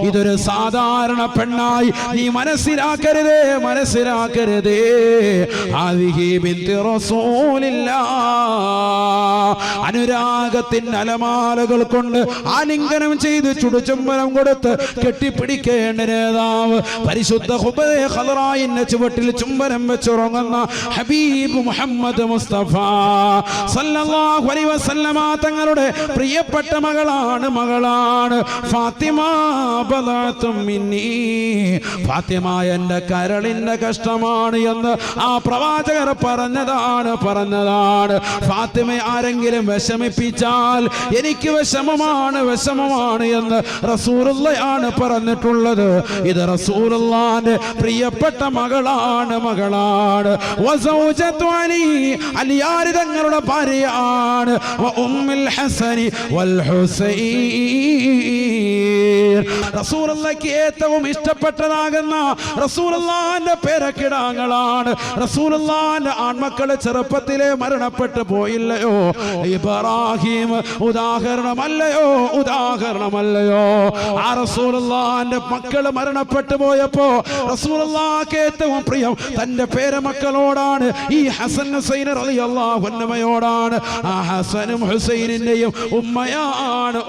ഇതൊരു സാധാരണ പെണ്ണായി നീ മനസ്സിലാക്കരുതേ. ആദിഹി ബിൻത് റസൂലില്ലാഹ്, അനുരാഗത്തിന്റെ അലമാലകൾ കൊണ്ട് ആലിംഗനം ചെയ്ത് ചുടുചുംബനം കൊടുത്ത് കെട്ടിപ്പിടിക്കേണ്ട നേതാവ്, പരിശുദ്ധ ഖുബൈ ഖദറായിന്റെ ചുവട്ടിൽ ചുംബനം വെച്ചുറങ്ങുന്ന ഹബീബ് മുഹമ്മദ് മുസ്തഫ സല്ലല്ലാഹു അലൈഹി വസല്ലമ തങ്ങളുടെ പ്രിയപ്പെട്ട മകളാണ് ഫാത്തിമ. ബദഅതും മിന്നി, ഫാത്തിമ എൻ്റെ കരളിന്റെ കഷ്ടമാണ് എന്ന് ആ പ്രവാചകർ പറഞ്ഞതാണ്. ഫാത്തിമ ആരെങ്കിലും വിഷമിപ്പിച്ചാൽ എനിക്ക് വിഷമമാണ് എന്ന് റസൂലുള്ളയാണ് പറഞ്ഞിട്ടുള്ളത്. ഇത് റസൂലുള്ളാന്റെ പ്രിയപ്പെട്ട മകളാണ്. വസൗജത്തു അലി, അലിയാർ തങ്ങളുടെ ഭാര്യയാണ്. ഉമ്മുൽ ഹസനി വൽ ഹുസൈൻ, റസൂലുള്ളാഹിക്ക് ഏറ്റവും ഇഷ്ടപ്പെട്ടതാകുന്ന റസൂലുള്ളാഹിന്റെ പേരക്കിടാങ്ങളാണ്. റസൂലുള്ളാഹിന്റെ ആൺമക്കളെ ചെറുപ്പത്തിലെ മരണപ്പെട്ടു പോയില്ലയോ? ഇബ്രാഹിം ഉദാഹരണമല്ലയോ? ആ റസൂലുള്ളാഹിന്റെ മക്കള് മരണപ്പെട്ടു പോയപ്പോ റസൂലുള്ളാഹിക്ക് ഏറ്റവും പ്രിയം തന്റെ പേരമക്കളോടാണ്. ഈ ഹസൻ ഹുസൈൻ റളിയല്ലാഹു അൻഹുമയോടാണ്. ആ ഹസനും ഹുസൈനിന്റെയും ഉമ്മയാണ്.